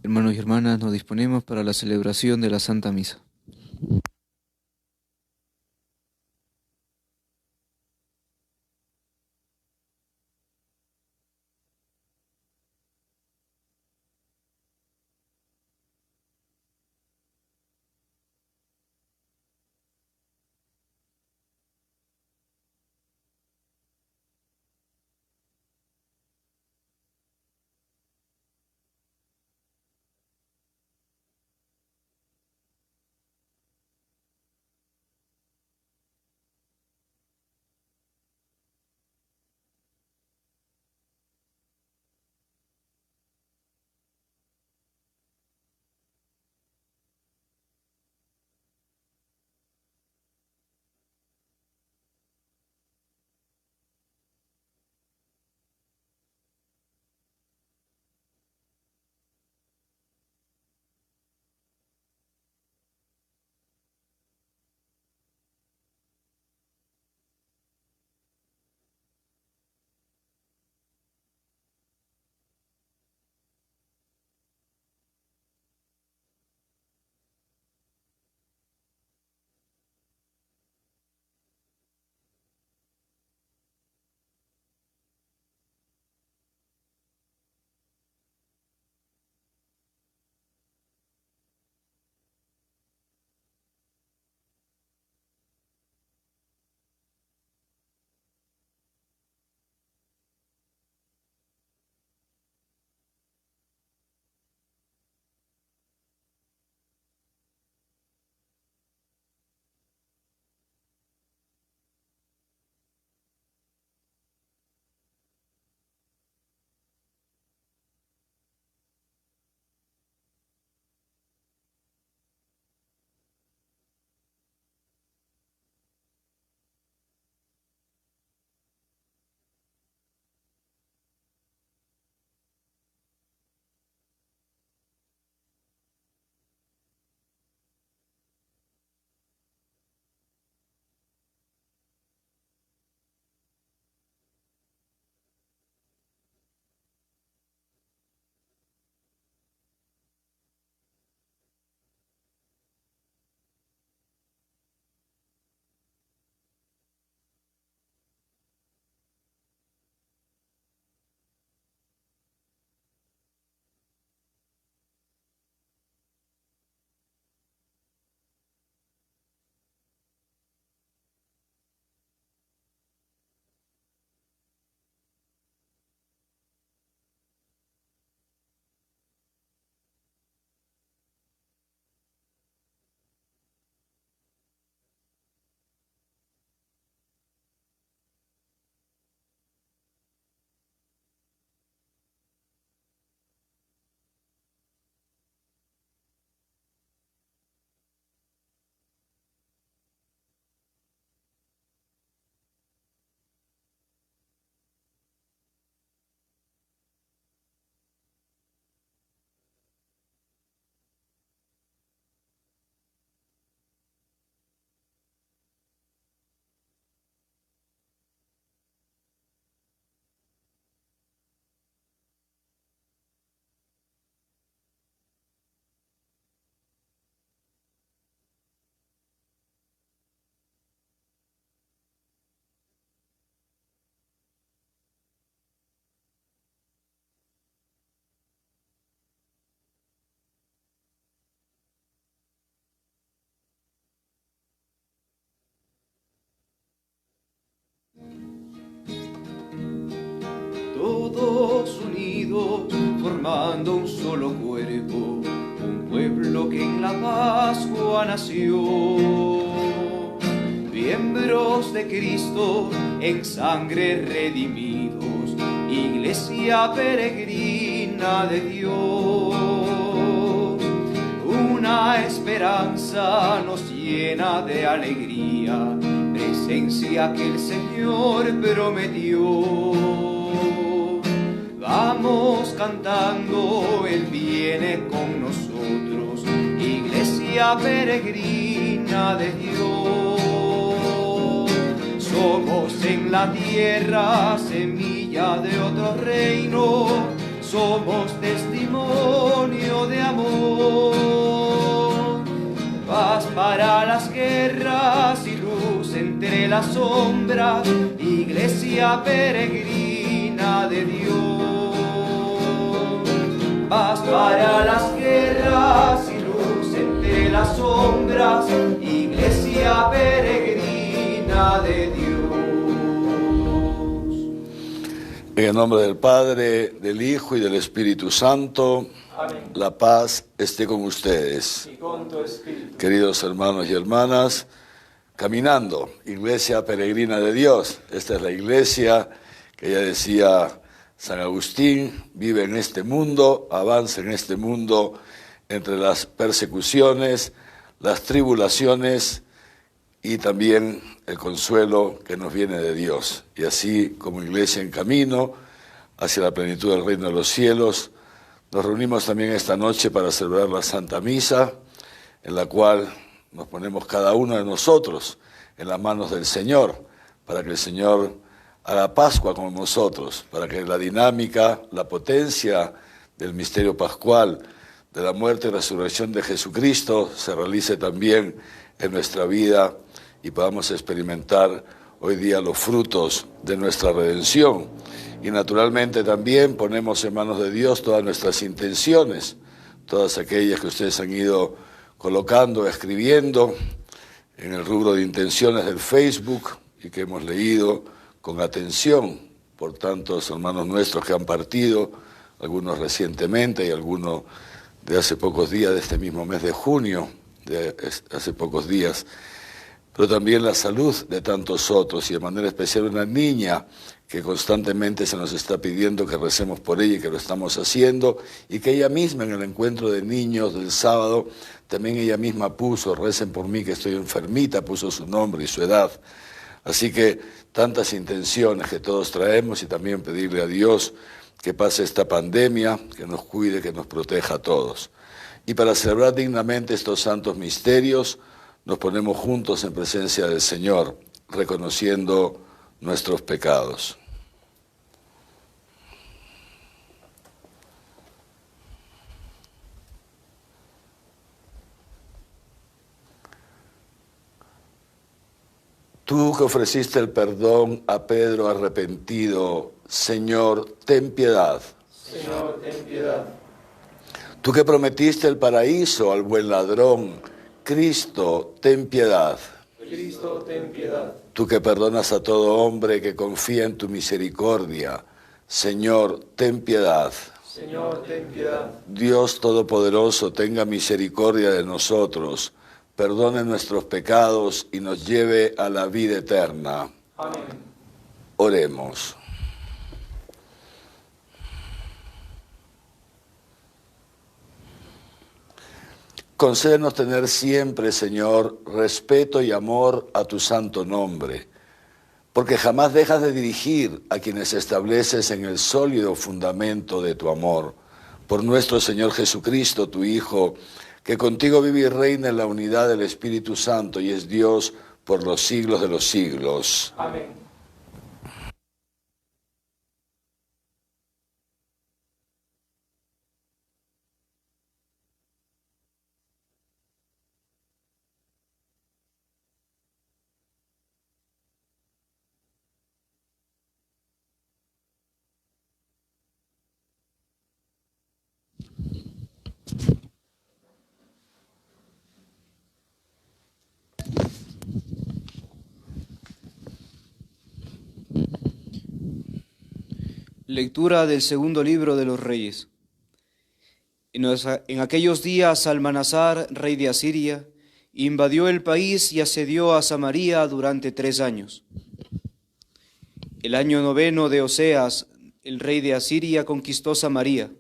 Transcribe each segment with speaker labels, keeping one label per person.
Speaker 1: Hermanos y hermanas, nos disponemos para la celebración de la Santa Misa.
Speaker 2: Todos unidos formando un solo cuerpo, un pueblo que en la Pascua nació. Miembros de Cristo en sangre redimidos, iglesia peregrina de Dios. Una esperanza nos llena de alegría, presencia que el Señor prometió. Vamos cantando, Él viene con nosotros, iglesia peregrina de Dios. Somos en la tierra semilla de otro reino, somos testimonio de amor. Paz para las guerras y luz entre las sombras, iglesia peregrina de Dios. Paz para las guerras y luz entre las sombras, iglesia peregrina de Dios.
Speaker 3: En el nombre del Padre, del Hijo y del Espíritu Santo.
Speaker 4: Amén.
Speaker 3: La paz esté con ustedes.
Speaker 4: Y con tu espíritu.
Speaker 3: Queridos hermanos y hermanas, caminando, iglesia peregrina de Dios. Esta es la iglesia que ya decía San Agustín, vive en este mundo, avanza en este mundo entre las persecuciones, las tribulaciones y también el consuelo que nos viene de Dios. Y así como iglesia en camino hacia la plenitud del reino de los cielos, nos reunimos también esta noche para celebrar la Santa Misa, en la cual nos ponemos cada uno de nosotros en las manos del Señor, para que el Señor haga Pascua con nosotros, para que la dinámica, la potencia del misterio pascual, de la muerte y resurrección de Jesucristo, se realice también en nuestra vida y podamos experimentar hoy día los frutos de nuestra redención. Y naturalmente también ponemos en manos de Dios todas nuestras intenciones, todas aquellas que ustedes han ido colocando, escribiendo en el rubro de intenciones del Facebook y que hemos leído con atención por tantos hermanos nuestros que han partido, algunos recientemente y algunos de hace pocos días, de este mismo mes de junio, de hace pocos días, pero también la salud de tantos otros y de manera especial una niña que constantemente se nos está pidiendo que recemos por ella y que lo estamos haciendo, y que ella misma en el encuentro de niños del sábado, también ella misma puso, recen por mí que estoy enfermita, puso su nombre y su edad. Así que tantas intenciones que todos traemos y también pedirle a Dios que pase esta pandemia, que nos cuide, que nos proteja a todos. Y para celebrar dignamente estos santos misterios, nos ponemos juntos en presencia del Señor, reconociendo nuestros pecados. Tú que ofreciste el perdón a Pedro arrepentido, Señor, ten piedad.
Speaker 4: Señor, ten piedad.
Speaker 3: Tú que prometiste el paraíso al buen ladrón, Cristo, ten piedad.
Speaker 4: Cristo, ten piedad.
Speaker 3: Tú que perdonas a todo hombre que confía en tu misericordia, Señor, ten piedad.
Speaker 4: Señor, ten piedad.
Speaker 3: Dios Todopoderoso, tenga misericordia de nosotros, perdone nuestros pecados y nos lleve a la vida eterna.
Speaker 4: Amén.
Speaker 3: Oremos. Concédenos tener siempre, Señor, respeto y amor a tu santo nombre, porque jamás dejas de dirigir a quienes estableces en el sólido fundamento de tu amor. Por nuestro Señor Jesucristo, tu Hijo, que contigo vive y reina en la unidad del Espíritu Santo y es Dios por los siglos de los siglos.
Speaker 4: Amén.
Speaker 1: Lectura del segundo libro de los Reyes. En aquellos días Salmanasar, rey de Asiria, invadió el país y asedió a Samaria durante 3 años. El año 9 de Oseas, el rey de Asiria conquistó Samaria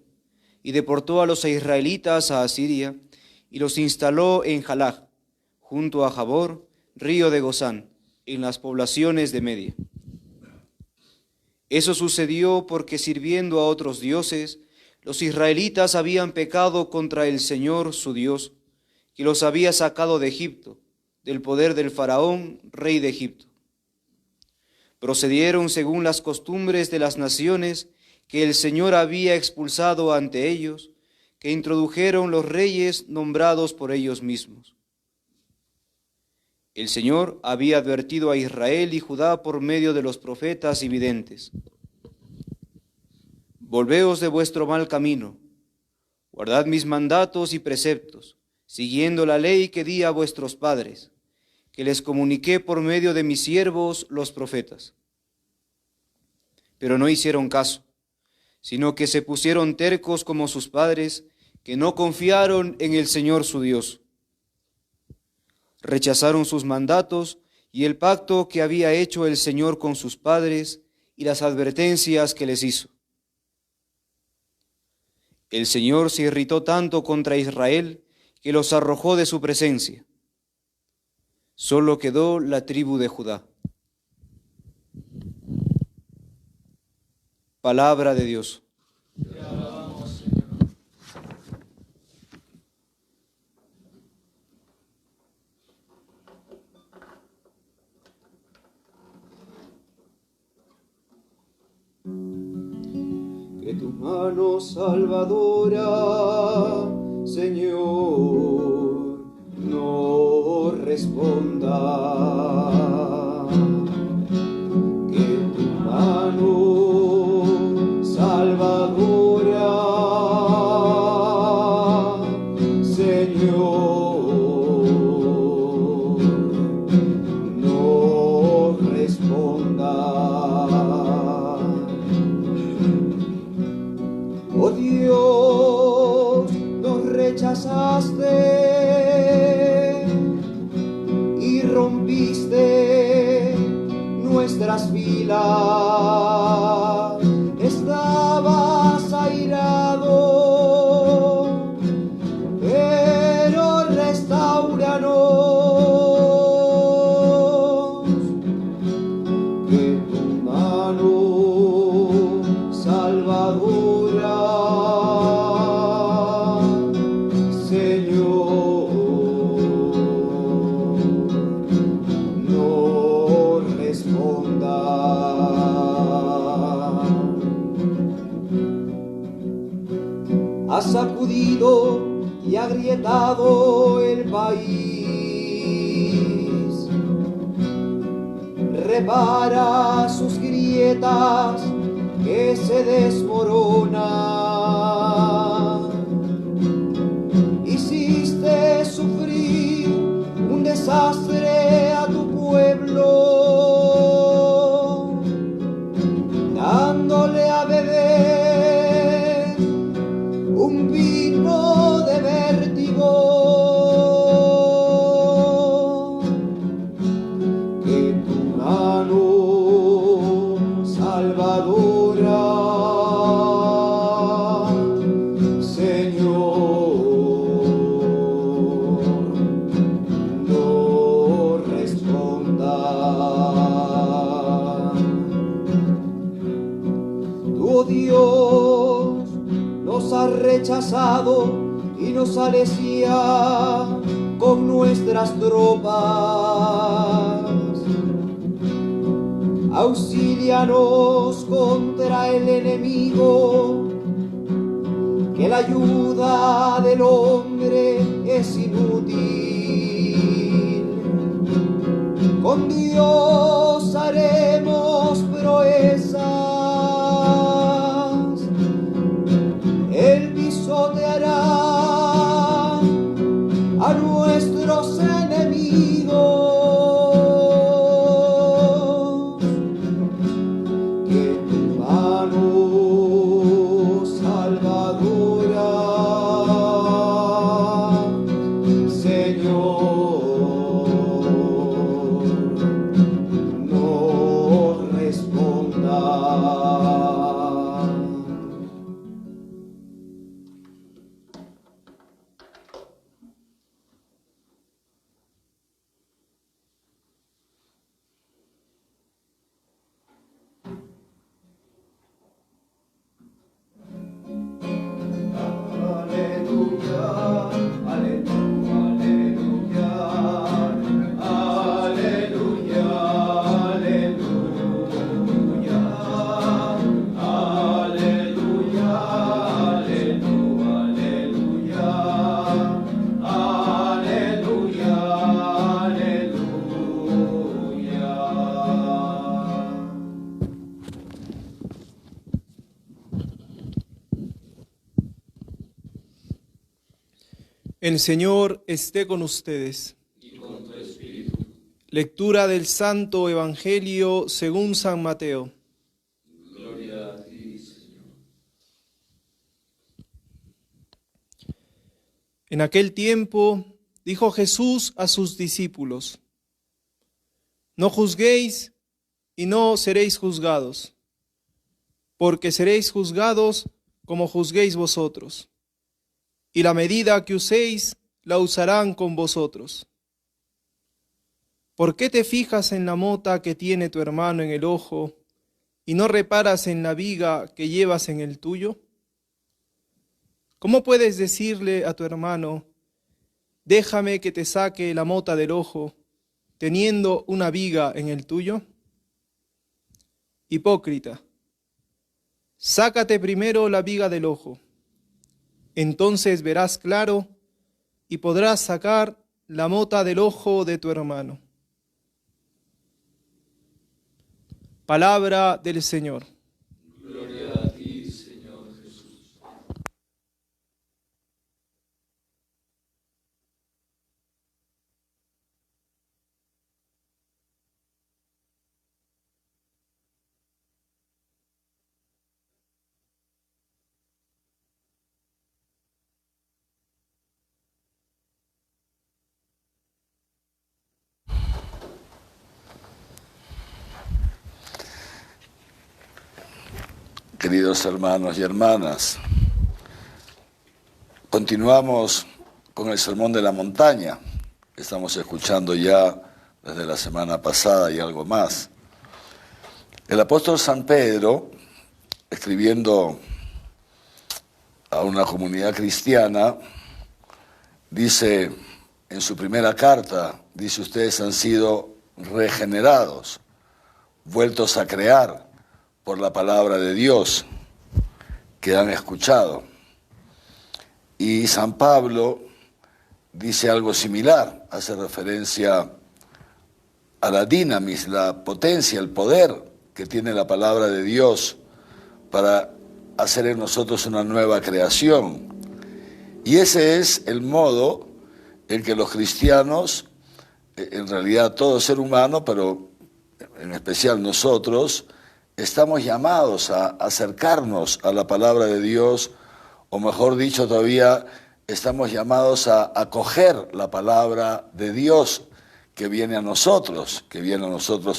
Speaker 1: y deportó a los israelitas a Asiria y los instaló en Jalaj, junto a Jabor, río de Gozán, en las poblaciones de Media. Eso sucedió porque sirviendo a otros dioses, los israelitas habían pecado contra el Señor su Dios, que los había sacado de Egipto, del poder del faraón, rey de Egipto. Procedieron según las costumbres de las naciones que el Señor había expulsado ante ellos, que introdujeron los reyes nombrados por ellos mismos. El Señor había advertido a Israel y Judá por medio de los profetas y videntes: volveos de vuestro mal camino, guardad mis mandatos y preceptos, siguiendo la ley que di a vuestros padres, que les comuniqué por medio de mis siervos los profetas. Pero no hicieron caso, sino que se pusieron tercos como sus padres, que no confiaron en el Señor su Dios. Rechazaron sus mandatos y el pacto que había hecho el Señor con sus padres y las advertencias que les hizo. El Señor se irritó tanto contra Israel que los arrojó de su presencia. Solo quedó la tribu de Judá. Palabra de Dios. Que tu mano salvadora, Señor, no responda. Que tu mano salvadora, Señor, no responda. Oh Dios, nos rechazaste y rompiste nuestras filas. Estabas airado, pero restauranos. Que tu mano salvadora, Señor, no responda. Has sacudido y agrietado el país. Repara sus grietas que se desmoronan. Hiciste sufrir un desastre a tu pueblo, dándole a beber un vino de vértigo. Que tu mano salvadora, Señor, no responda. Tú, oh Dios, nos has rechazado y nos alesía con nuestras tropas. Auxílianos contra el enemigo, que la ayuda del hombre es inútil. Con Dios haremos proezas, Él pisoteará a nuestros enemigos. Que tu mano salvadora, Señor,
Speaker 5: El Señor esté con ustedes.
Speaker 4: Y con tu espíritu.
Speaker 5: Lectura del Santo Evangelio según San Mateo.
Speaker 4: Gloria a ti, Señor.
Speaker 5: En aquel tiempo dijo Jesús a sus discípulos: No juzguéis y no seréis juzgados, porque seréis juzgados como juzguéis vosotros, y la medida que uséis la usarán con vosotros. ¿Por qué te fijas en la mota que tiene tu hermano en el ojo y no reparas en la viga que llevas en el tuyo? ¿Cómo puedes decirle a tu hermano: déjame que te saque la mota del ojo, teniendo una viga en el tuyo? Hipócrita, sácate primero la viga del ojo, entonces verás claro y podrás sacar la mota del ojo de tu hermano. Palabra del Señor.
Speaker 4: Gloria a ti, Señor Jesús.
Speaker 3: Queridos hermanos y hermanas, continuamos con el Sermón de la Montaña, que estamos escuchando ya desde la semana pasada y algo más. El apóstol San Pedro, escribiendo a una comunidad cristiana, dice en su primera carta, dice: ustedes han sido regenerados, vueltos a crear por la palabra de Dios que han escuchado. Y San Pablo dice algo similar, hace referencia a la dinamis, la potencia, el poder que tiene la palabra de Dios para hacer en nosotros una nueva creación. Y ese es el modo en que los cristianos, en realidad todo ser humano, pero en especial nosotros, estamos llamados a acercarnos a la palabra de Dios, o mejor dicho todavía, estamos llamados a acoger la palabra de Dios que viene a nosotros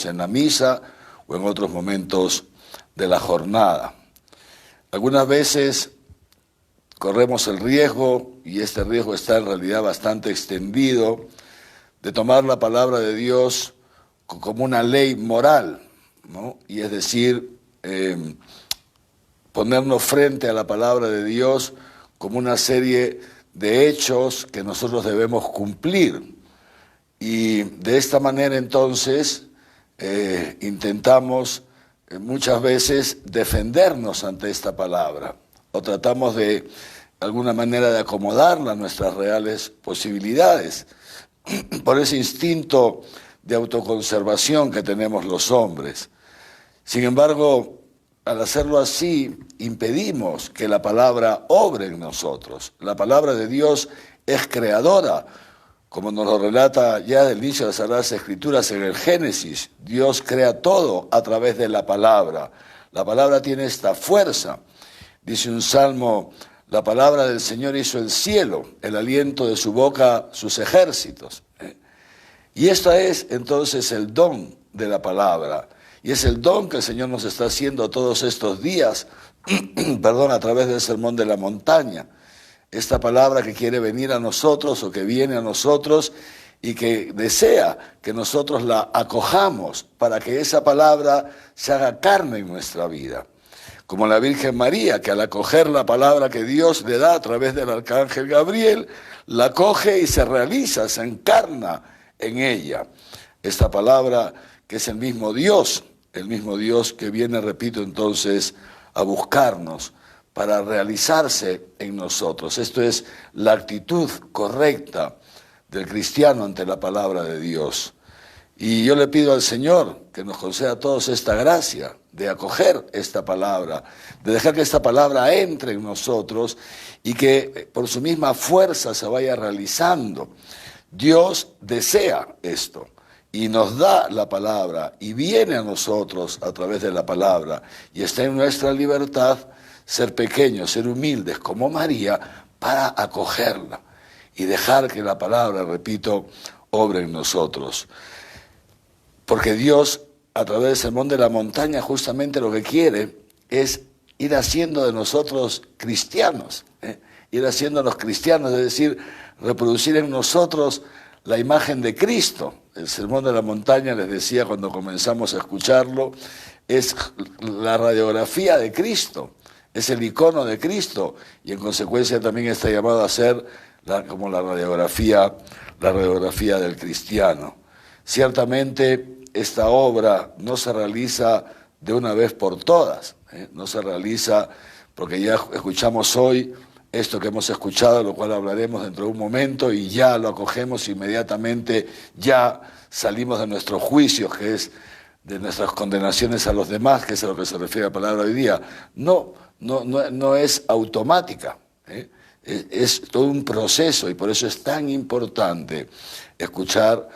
Speaker 3: en la misa o en otros momentos de la jornada. Algunas veces corremos el riesgo, y este riesgo está en realidad bastante extendido, de tomar la palabra de Dios como una ley moral, ¿no? Y es decir, ponernos frente a la palabra de Dios como una serie de hechos que nosotros debemos cumplir. Y de esta manera entonces intentamos muchas veces defendernos ante esta palabra, o tratamos de alguna manera de acomodarla a nuestras reales posibilidades, por ese instinto de autoconservación que tenemos los hombres. Sin embargo, al hacerlo así, impedimos que la palabra obre en nosotros. La palabra de Dios es creadora, como nos lo relata ya del inicio de las Sagradas Escrituras en el Génesis. Dios crea todo a través de la palabra. La palabra tiene esta fuerza. Dice un salmo: la palabra del Señor hizo el cielo, el aliento de su boca sus ejércitos. Y esto es entonces el don de la palabra. Y es el don que el Señor nos está haciendo todos estos días, a través del Sermón de la Montaña. Esta palabra que quiere venir a nosotros, o que viene a nosotros, y que desea que nosotros la acojamos para que esa palabra se haga carne en nuestra vida. Como la Virgen María, que al acoger la palabra que Dios le da a través del Arcángel Gabriel, la acoge y se realiza, se encarna en ella. Esta palabra que es el mismo Dios que viene, repito, entonces a buscarnos para realizarse en nosotros. Esto es la actitud correcta del cristiano ante la palabra de Dios. Y yo le pido al Señor que nos conceda a todos esta gracia, de acoger esta palabra, de dejar que esta palabra entre en nosotros y que por su misma fuerza se vaya realizando. Dios desea esto y nos da la palabra y viene a nosotros a través de la palabra, y está en nuestra libertad ser pequeños, ser humildes como María, para acogerla y dejar que la palabra, repito, obre en nosotros. Porque Dios, a través del Sermón de la Montaña, justamente lo que quiere es ir haciendo de nosotros cristianos, ir haciéndonos cristianos, es decir, reproducir en nosotros la imagen de Cristo. El Sermón de la Montaña, les decía cuando comenzamos a escucharlo, es la radiografía de Cristo, es el icono de Cristo, y en consecuencia también está llamado a ser como la radiografía del cristiano. Ciertamente esta obra no se realiza de una vez por todas, no se realiza porque ya escuchamos hoy esto que hemos escuchado, lo cual hablaremos dentro de un momento, y ya lo acogemos inmediatamente, ya salimos de nuestros juicios, que es de nuestras condenaciones a los demás, que es a lo que se refiere la palabra hoy día. No es automática, es todo un proceso, y por eso es tan importante escuchar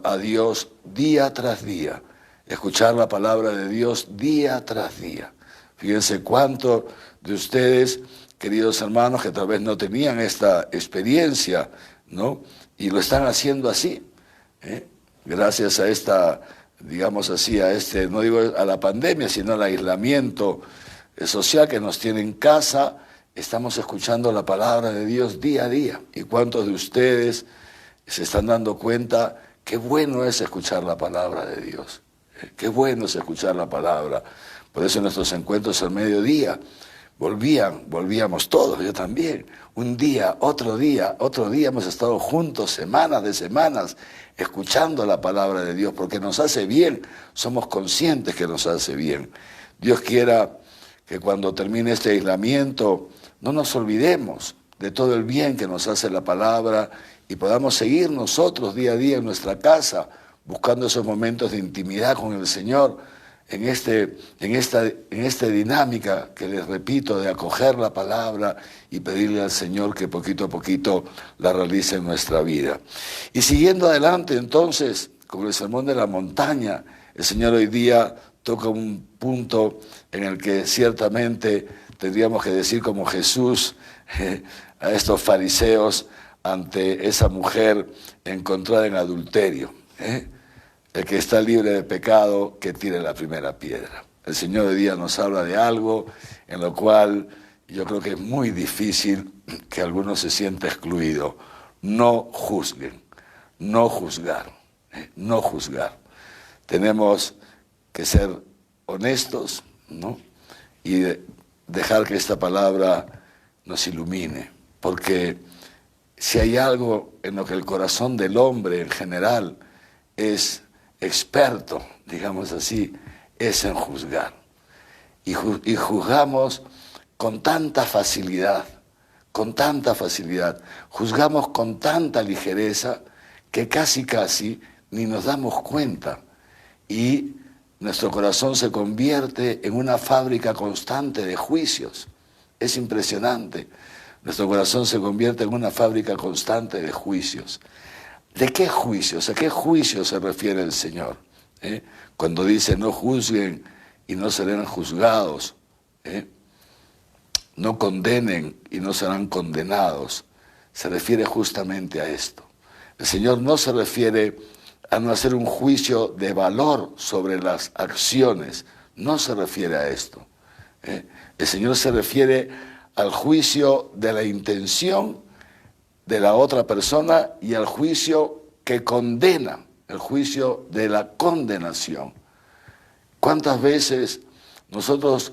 Speaker 3: a Dios día tras día, escuchar la palabra de Dios día tras día. Fíjense cuánto de ustedes, queridos hermanos, que tal vez no tenían esta experiencia, ¿no? Y lo están haciendo así, gracias a esta, digamos así, no digo a la pandemia, sino al aislamiento social que nos tiene en casa. Estamos escuchando la palabra de Dios día a día. ¿Y cuántos de ustedes se están dando cuenta qué bueno es escuchar la palabra de Dios? Qué bueno es escuchar la palabra. Por eso en nuestros encuentros al mediodía volvíamos todos, yo también. Un día, otro día hemos estado juntos semanas de semanas escuchando la palabra de Dios, porque nos hace bien, somos conscientes que nos hace bien. Dios quiera que cuando termine este aislamiento no nos olvidemos de todo el bien que nos hace la palabra y podamos seguir nosotros día a día en nuestra casa buscando esos momentos de intimidad con el Señor, en esta dinámica que les repito de acoger la palabra y pedirle al Señor que poquito a poquito la realice en nuestra vida. Y siguiendo adelante entonces con el Sermón de la Montaña, el Señor hoy día toca un punto en el que ciertamente tendríamos que decir como Jesús a estos fariseos ante esa mujer encontrada en adulterio. El que está libre de pecado, que tire la primera piedra. El Señor hoy día nos habla de algo en lo cual yo creo que es muy difícil que alguno se sienta excluido. No juzguen, no juzgar, no juzgar. Tenemos que ser honestos, ¿no? Y dejar que esta palabra nos ilumine, porque si hay algo en lo que el corazón del hombre en general es experto, digamos así, es en juzgar. Y juzgamos con tanta facilidad, juzgamos con tanta ligereza que casi ni nos damos cuenta. Y nuestro corazón se convierte en una fábrica constante de juicios. Es impresionante. Nuestro corazón se convierte en una fábrica constante de juicios. ¿De qué juicios? ¿A qué juicios se refiere el Señor? Cuando dice no juzguen y no serán juzgados, no condenen y no serán condenados, se refiere justamente a esto. El Señor no se refiere a no hacer un juicio de valor sobre las acciones, no se refiere a esto. El Señor se refiere al juicio de la intención de la otra persona y al juicio que condena, el juicio de la condenación. ¿Cuántas veces nosotros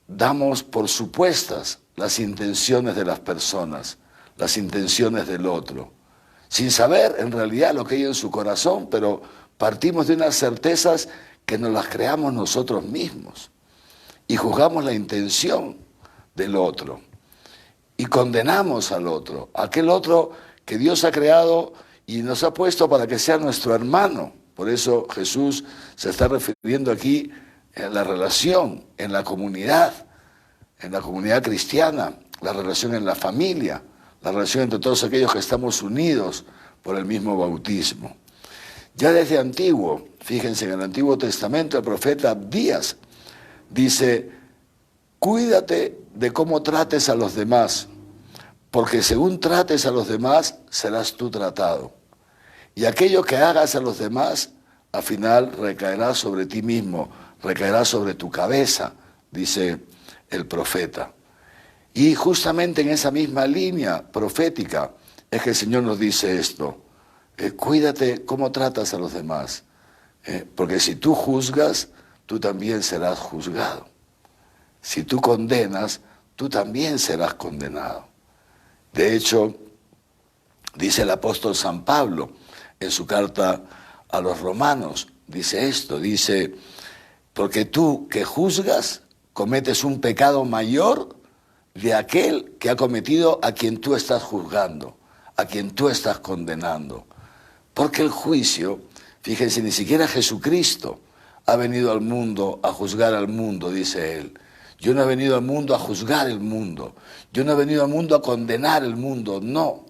Speaker 3: damos por supuestas las intenciones de las personas, las intenciones del otro, sin saber en realidad lo que hay en su corazón, pero partimos de unas certezas que nos las creamos nosotros mismos y juzgamos la intención del otro? Y condenamos al otro, aquel otro que Dios ha creado y nos ha puesto para que sea nuestro hermano. Por eso Jesús se está refiriendo aquí en la relación, en la comunidad cristiana, la relación en la familia, la relación entre todos aquellos que estamos unidos por el mismo bautismo. Ya desde antiguo, fíjense, en el Antiguo Testamento el profeta Abdías dice: cuídate de cómo trates a los demás, porque según trates a los demás, serás tú tratado. Y aquello que hagas a los demás, al final recaerá sobre ti mismo, recaerá sobre tu cabeza, dice el profeta. Y justamente en esa misma línea profética es que el Señor nos dice esto: cuídate cómo tratas a los demás, porque si tú juzgas, tú también serás juzgado. Si tú condenas, tú también serás condenado. De hecho, dice el apóstol San Pablo en su carta a los romanos, dice esto, dice: porque tú que juzgas, cometes un pecado mayor de aquel que ha cometido a quien tú estás juzgando, a quien tú estás condenando. Porque el juicio, fíjense, ni siquiera Jesucristo ha venido al mundo a juzgar al mundo, dice él. Yo no he venido al mundo a juzgar el mundo. Yo no he venido al mundo a condenar el mundo. No.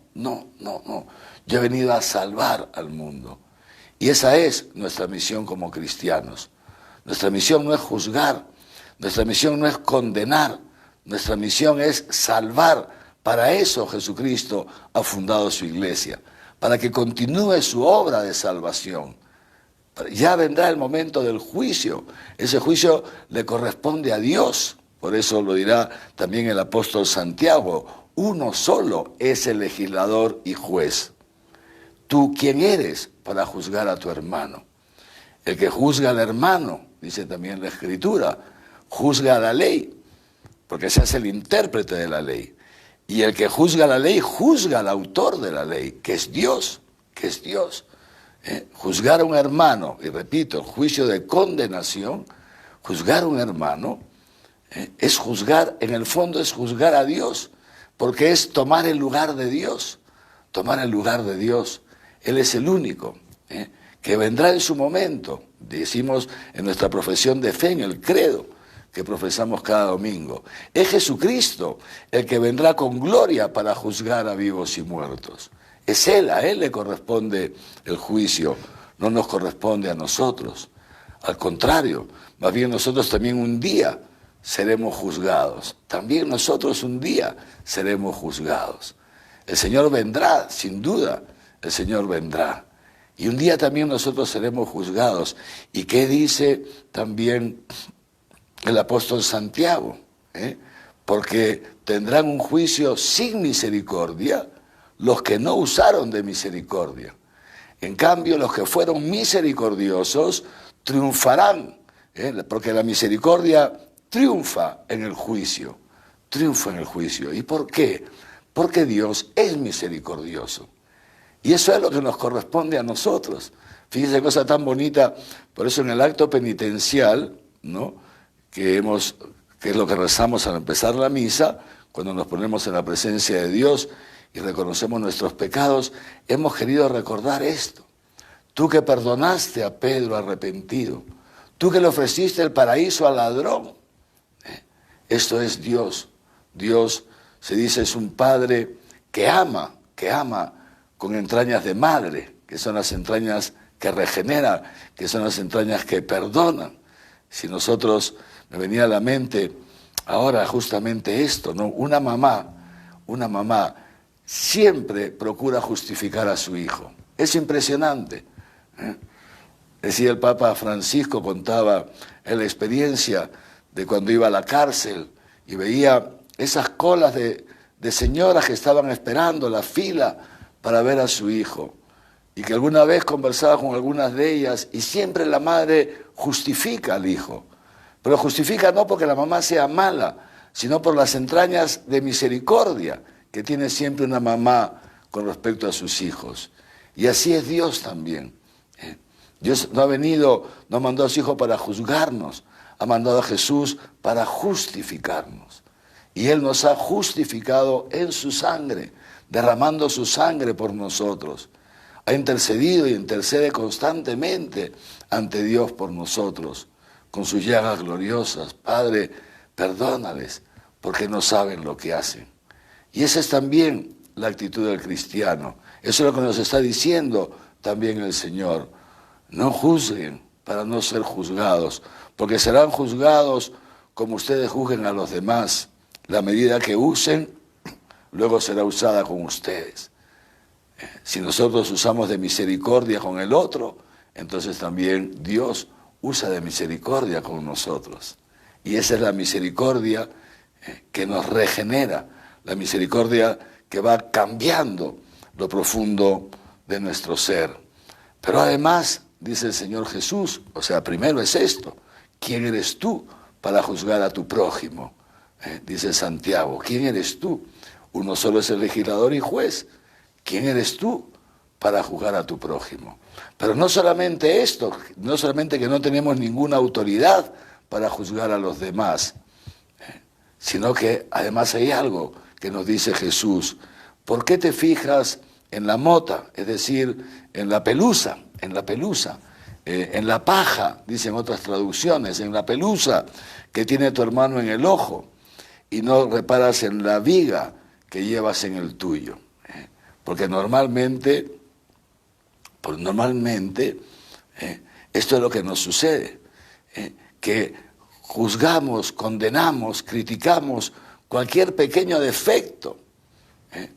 Speaker 3: Yo he venido a salvar al mundo. Y esa es nuestra misión como cristianos. Nuestra misión no es juzgar. Nuestra misión no es condenar. Nuestra misión es salvar. Para eso Jesucristo ha fundado su iglesia. Para que continúe su obra de salvación. Ya vendrá el momento del juicio. Ese juicio le corresponde a Dios. Por eso lo dirá también el apóstol Santiago: uno solo es el legislador y juez. ¿Tú quién eres para juzgar a tu hermano? El que juzga al hermano, dice también la Escritura, juzga a la ley, porque se hace el intérprete de la ley. Y el que juzga la ley, juzga al autor de la ley, que es Dios, Juzgar a un hermano, y repito, el juicio de condenación, juzgar a un hermano, es juzgar, en el fondo es juzgar a Dios, porque es tomar el lugar de Dios, Él es el único, que vendrá en su momento, decimos en nuestra profesión de fe, en el credo que profesamos cada domingo. Es Jesucristo el que vendrá con gloria para juzgar a vivos y muertos. Es Él, a Él le corresponde el juicio, no nos corresponde a nosotros. Al contrario, más bien nosotros también un día seremos juzgados. También nosotros un día seremos juzgados. El Señor vendrá, sin duda, el Señor vendrá. Y un día también nosotros seremos juzgados. ¿Y qué dice también el apóstol Santiago? Porque tendrán un juicio sin misericordia los que no usaron de misericordia. En cambio, los que fueron misericordiosos triunfarán, porque la misericordia triunfa en el juicio. ¿Y por qué? Porque Dios es misericordioso. Y eso es lo que nos corresponde a nosotros. Fíjense, cosa tan bonita, por eso en el acto penitencial, ¿no?, que es lo que rezamos al empezar la misa, cuando nos ponemos en la presencia de Dios y reconocemos nuestros pecados, hemos querido recordar esto. Tú que perdonaste a Pedro arrepentido, tú que le ofreciste el paraíso al ladrón, esto es Dios. Dios, se dice, es un Padre que ama con entrañas de madre, que son las entrañas que regeneran, que son las entrañas que perdonan. Si nosotros, me venía a la mente ahora justamente esto, ¿no? Una mamá siempre procura justificar a su hijo. Es impresionante. Decía el Papa Francisco, contaba en la experiencia de cuando iba a la cárcel y veía esas colas de señoras que estaban esperando la fila para ver a su hijo, y que alguna vez conversaba con algunas de ellas, y siempre la madre justifica al hijo, pero justifica no porque la mamá sea mala, sino por las entrañas de misericordia que tiene siempre una mamá con respecto a sus hijos. Y así es Dios también. Dios no ha mandado a su Hijo para juzgarnos, ha mandado a Jesús para justificarnos. Y Él nos ha justificado en su sangre, derramando su sangre por nosotros. Ha intercedido y intercede constantemente ante Dios por nosotros. con sus llagas gloriosas. Padre, perdónales, porque no saben lo que hacen. Y esa es también la actitud del cristiano. Eso es lo que nos está diciendo también el Señor. No juzguen para no ser juzgados, porque serán juzgados como ustedes juzguen a los demás. La medida que usen, luego será usada con ustedes. Si nosotros usamos de misericordia con el otro, entonces también Dios usa de misericordia con nosotros. Y esa es la misericordia que nos regenera, la misericordia que va cambiando lo profundo de nuestro ser. Pero además, dice el Señor Jesús, o sea, primero es esto: ¿quién eres tú para juzgar a tu prójimo? Dice Santiago, ¿quién eres tú? Uno solo es el legislador y juez. ¿Quién eres tú para juzgar a tu prójimo? Pero no solamente esto, no solamente que no tenemos ninguna autoridad para juzgar a los demás, sino que además hay algo que nos dice Jesús. ¿Por qué te fijas en la mota, es decir, en la pelusa, en la paja, dicen otras traducciones, en la pelusa que tiene tu hermano en el ojo, y no reparas en la viga que llevas en el tuyo? Porque normalmente, esto es lo que nos sucede, que juzgamos, condenamos, criticamos cualquier pequeño defecto.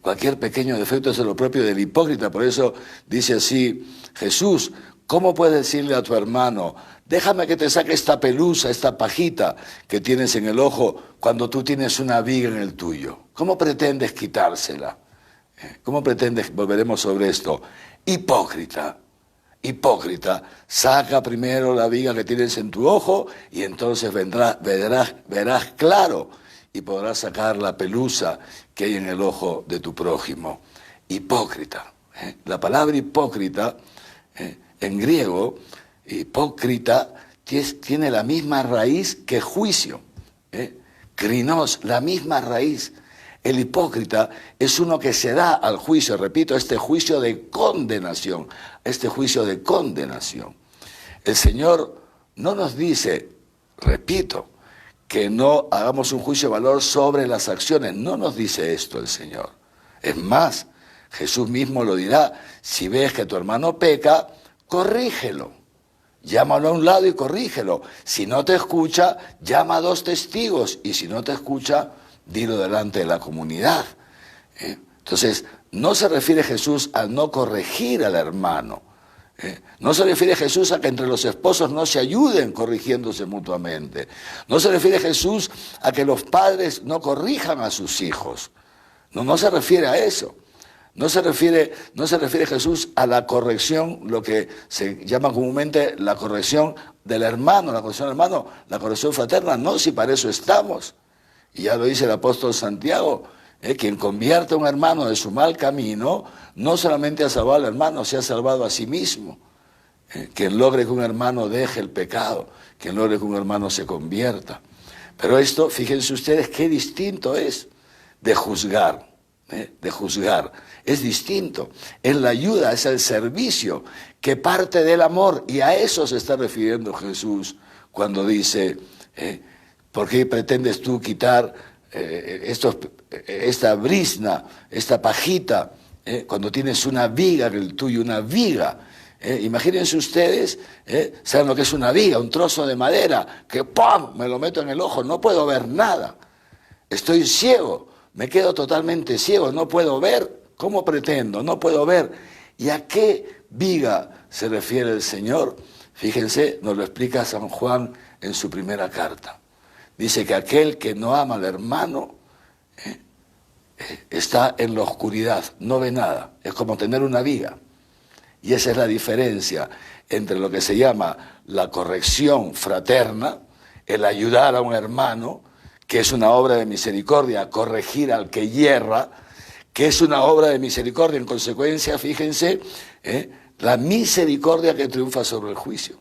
Speaker 3: Cualquier pequeño defecto es lo propio del hipócrita. Por eso dice así Jesús: ¿cómo puedes decirle a tu hermano, déjame que te saque esta pelusa, esta pajita que tienes en el ojo, cuando tú tienes una viga en el tuyo? ¿Cómo pretendes quitársela? ¿Cómo pretendes? Volveremos sobre esto. Hipócrita, saca primero la viga que tienes en tu ojo y entonces verás claro y podrás sacar la pelusa que hay en el ojo de tu prójimo. Hipócrita. La palabra hipócrita, en griego, hipócrita, tiene la misma raíz que juicio. Krinos, la misma raíz. El hipócrita es uno que se da al juicio, repito, este juicio de condenación, El Señor no nos dice, repito, que no hagamos un juicio de valor sobre las acciones. No nos dice esto el Señor. Es más, Jesús mismo lo dirá: si ves que tu hermano peca, corrígelo. Llámalo a un lado y corrígelo. Si no te escucha, llama a 2 testigos. Y si no te escucha, dilo delante de la comunidad. Entonces, no se refiere Jesús a no corregir al hermano. No se refiere Jesús a que entre los esposos no se ayuden corrigiéndose mutuamente. No se refiere Jesús a que los padres no corrijan a sus hijos. No se refiere a eso. No se refiere Jesús a la corrección, lo que se llama comúnmente la corrección del hermano, la corrección fraterna. No, si para eso estamos. Y ya lo dice el apóstol Santiago, quien convierte a un hermano de su mal camino, no solamente ha salvado al hermano, se ha salvado a sí mismo. Quien logre que un hermano deje el pecado, quien logre que un hermano se convierta. Pero esto, fíjense ustedes qué distinto es de juzgar. Es distinto, es la ayuda, es el servicio que parte del amor, y a eso se está refiriendo Jesús cuando dice, ¿por qué pretendes tú quitar esta brizna, esta pajita, cuando tienes una viga en el tuyo, una viga? Imagínense ustedes, ¿saben lo que es una viga? Un trozo de madera que ¡pum!, me lo meto en el ojo, no puedo ver nada, estoy ciego, me quedo totalmente ciego, no puedo ver. ¿Cómo pretendo? No puedo ver. ¿Y a qué viga se refiere el Señor? Fíjense, nos lo explica San Juan en su primera carta. Dice que aquel que no ama al hermano está en la oscuridad, no ve nada. Es como tener una viga. Y esa es la diferencia entre lo que se llama la corrección fraterna, el ayudar a un hermano, que es una obra de misericordia, corregir al que yerra, que es una obra de misericordia. En consecuencia, fíjense, la misericordia que triunfa sobre el juicio,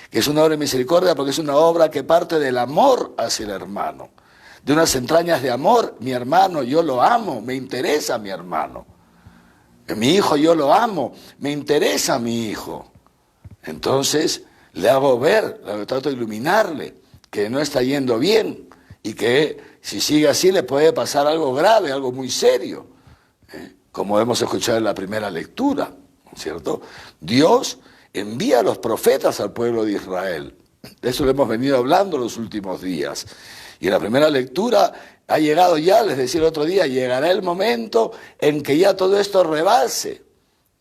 Speaker 3: que es una obra de misericordia porque es una obra que parte del amor hacia el hermano, de unas entrañas de amor. Mi hermano, yo lo amo, me interesa mi hermano. Mi hijo, yo lo amo, me interesa mi hijo. Entonces, le hago ver, trato de iluminarle que no está yendo bien y que si sigue así le puede pasar algo grave, algo muy serio, como hemos escuchado en la primera lectura, ¿no es cierto? Dios envía a los profetas al pueblo de Israel. De eso lo hemos venido hablando los últimos días. Y en la primera lectura ha llegado ya, les decía el otro día, llegará el momento en que ya todo esto rebase,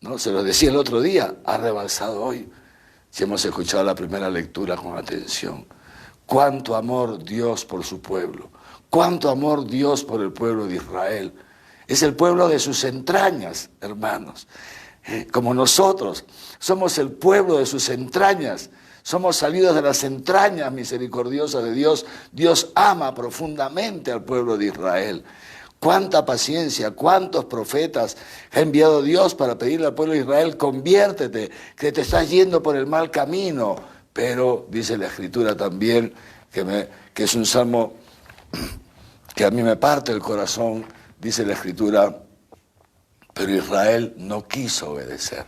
Speaker 3: ¿no? Se lo decía el otro día, ha rebalsado hoy. Si hemos escuchado la primera lectura con atención. Cuánto amor Dios por su pueblo. Cuánto amor Dios por el pueblo de Israel. Es el pueblo de sus entrañas, hermanos. Como nosotros, somos el pueblo de sus entrañas. Somos salidos de las entrañas misericordiosas de Dios. Dios ama profundamente al pueblo de Israel. Cuánta paciencia, cuántos profetas ha enviado Dios para pedirle al pueblo de Israel, conviértete, que te estás yendo por el mal camino. Pero dice la Escritura también, que es un salmo que a mí me parte el corazón, dice la Escritura, pero Israel no quiso obedecer.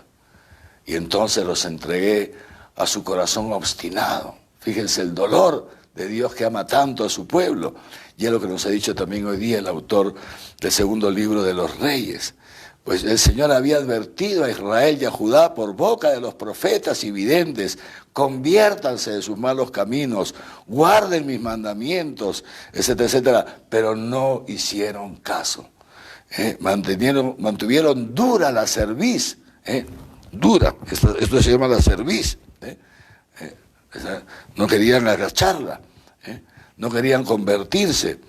Speaker 3: Y entonces los entregué a su corazón obstinado. Fíjense el dolor de Dios que ama tanto a su pueblo. Y es lo que nos ha dicho también hoy día el autor del segundo libro de los Reyes. Pues el Señor había advertido a Israel y a Judá por boca de los profetas y videntes: conviértanse de sus malos caminos, guarden mis mandamientos, etcétera, etcétera. Pero no hicieron caso. Mantuvieron dura la cerviz, dura, esto se llama la cerviz. No querían agacharla, no querían convertirse,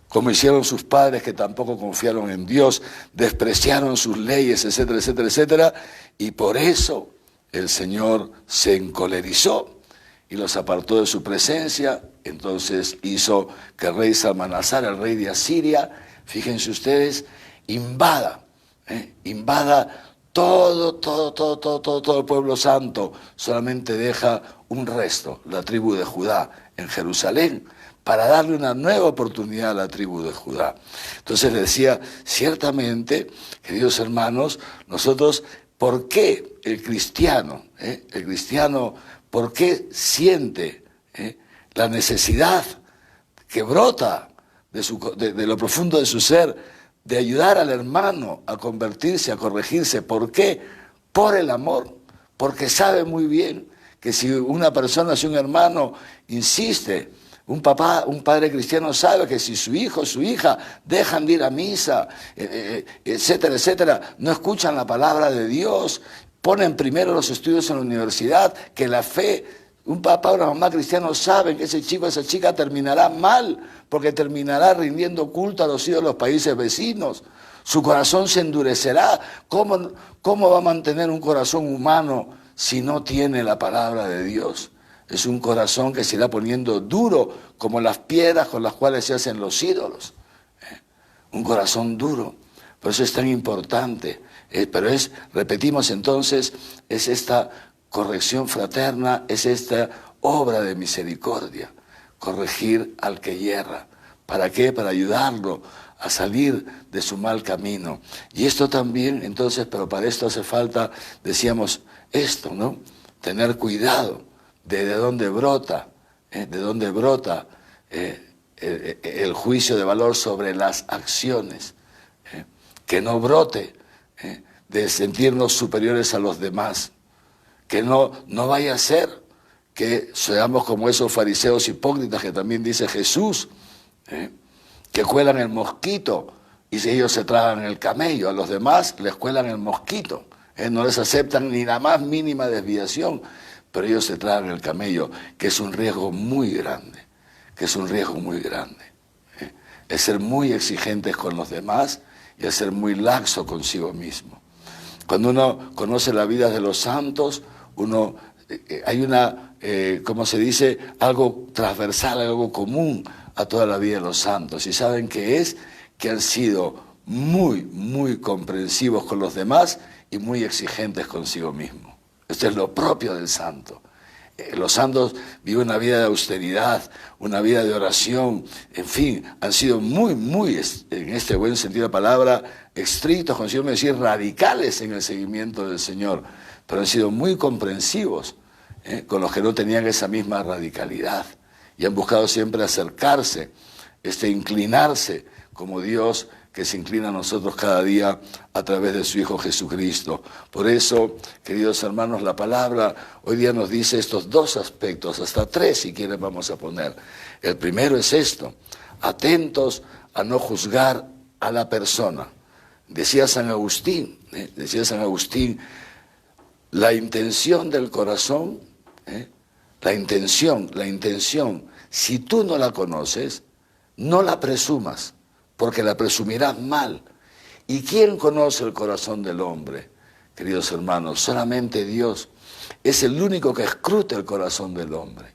Speaker 3: como hicieron sus padres, que tampoco confiaron en Dios, despreciaron sus leyes, etcétera, etcétera, etcétera, y por eso el Señor se encolerizó y los apartó de su presencia. Entonces hizo que el rey Salmanasar, el rey de Asiria, fíjense ustedes, invada todo el pueblo santo, solamente deja un resto, la tribu de Judá, en Jerusalén, para darle una nueva oportunidad a la tribu de Judá. Entonces le decía, ciertamente, queridos hermanos, nosotros, ¿por qué el cristiano, por qué siente la necesidad que brota de lo profundo de su ser, de ayudar al hermano a convertirse, a corregirse? ¿Por qué? Por el amor, porque sabe muy bien que si una persona, si un hermano insiste, un padre cristiano sabe que si su hijo o su hija dejan de ir a misa, etcétera, etcétera, no escuchan la palabra de Dios, ponen primero los estudios en la universidad, que la fe, un papá o una mamá cristiano saben que ese chico o esa chica terminará mal, porque terminará rindiendo culto a los ídolos de los países vecinos. Su corazón se endurecerá. ¿Cómo va a mantener un corazón humano si no tiene la palabra de Dios? Es un corazón que se irá poniendo duro, como las piedras con las cuales se hacen los ídolos. Un corazón duro. Por eso es tan importante. Pero repetimos entonces, es esta corrección fraterna, es esta obra de misericordia. Corregir al que yerra. ¿Para qué? Para ayudarlo a salir de su mal camino. Y esto también, entonces, pero para esto hace falta, decíamos, esto, ¿no? Tener cuidado de dónde brota, el juicio de valor sobre las acciones. Que no brote de sentirnos superiores a los demás. Que no vaya a ser que seamos como esos fariseos hipócritas que también dice Jesús, que cuelan el mosquito y si ellos se tragan el camello, a los demás les cuelan el mosquito, no les aceptan ni la más mínima desviación, pero ellos se tragan el camello, que es un riesgo muy grande, es ser muy exigentes con los demás y es ser muy laxo consigo mismo. Cuando uno conoce la vida de los santos, hay una, ¿cómo se dice?, algo transversal, algo común a toda la vida de los santos. ¿Y saben qué es? Que han sido muy, muy comprensivos con los demás y muy exigentes consigo mismos. Esto es lo propio del santo. Los santos viven una vida de austeridad, una vida de oración, en fin, han sido muy, muy, en este buen sentido de la palabra, estrictos, consigo decir, radicales en el seguimiento del Señor, pero han sido muy comprensivos con los que no tenían esa misma radicalidad. Y han buscado siempre acercarse, inclinarse como Dios que se inclina a nosotros cada día a través de su Hijo Jesucristo. Por eso, queridos hermanos, la palabra hoy día nos dice estos dos aspectos, hasta tres si quieren vamos a poner. El primero es esto: atentos a no juzgar a la persona. Decía San Agustín, la intención del corazón, la intención, si tú no la conoces, no la presumas, porque la presumirás mal. ¿Y quién conoce el corazón del hombre? Queridos hermanos, solamente Dios es el único que escruta el corazón del hombre.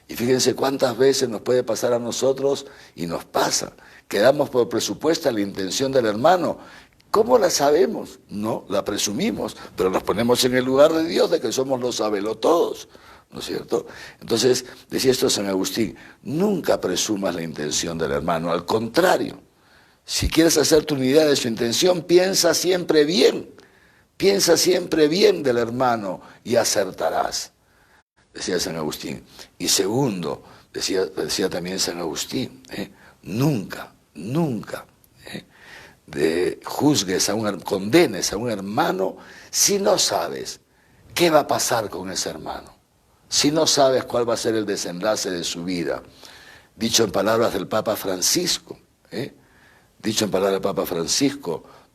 Speaker 3: Y fíjense cuántas veces nos puede pasar a nosotros, y nos pasa, que damos por presupuesta la intención del hermano. ¿Cómo la sabemos? No, la presumimos, pero nos ponemos en el lugar de Dios, de que somos los sabelotodos, ¿no es cierto? Entonces, decía esto San Agustín, nunca presumas la intención del hermano, al contrario, si quieres hacerte una idea de su intención, piensa siempre bien del hermano y acertarás, decía San Agustín. Y segundo, decía también San Agustín, nunca condenes a un hermano si no sabes qué va a pasar con ese hermano, si no sabes cuál va a ser el desenlace de su vida. Dicho en palabras del Papa Francisco,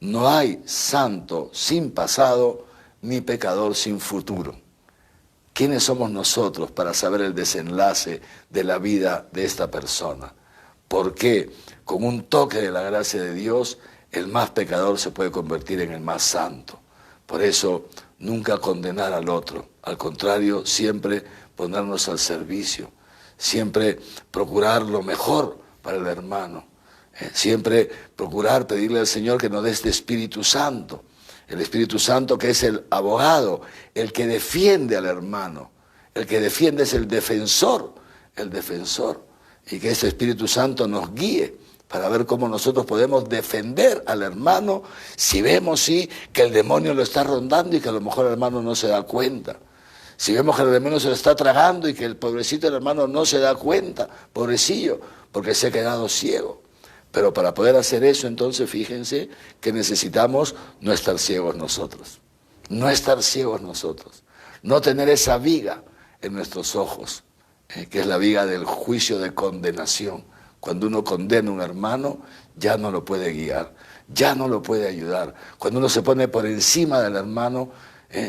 Speaker 3: no hay santo sin pasado, ni pecador sin futuro. ¿Quiénes somos nosotros para saber el desenlace de la vida de esta persona? Porque con un toque de la gracia de Dios, el más pecador se puede convertir en el más santo. Por eso, nunca condenar al otro. Al contrario, siempre ponernos al servicio. Siempre procurar lo mejor para el hermano. Siempre procurar pedirle al Señor que nos dé este Espíritu Santo. El Espíritu Santo que es el abogado, el que defiende al hermano. El que defiende es el defensor. Y que ese Espíritu Santo nos guíe para ver cómo nosotros podemos defender al hermano si vemos que el demonio lo está rondando y que a lo mejor el hermano no se da cuenta. Si vemos que el demonio se lo está tragando y que el pobrecito del hermano no se da cuenta, pobrecillo, porque se ha quedado ciego. Pero para poder hacer eso, entonces, fíjense que necesitamos no estar ciegos nosotros. No tener esa viga en nuestros ojos, que es la viga del juicio de condenación. Cuando uno condena a un hermano, ya no lo puede guiar, ya no lo puede ayudar. Cuando uno se pone por encima del hermano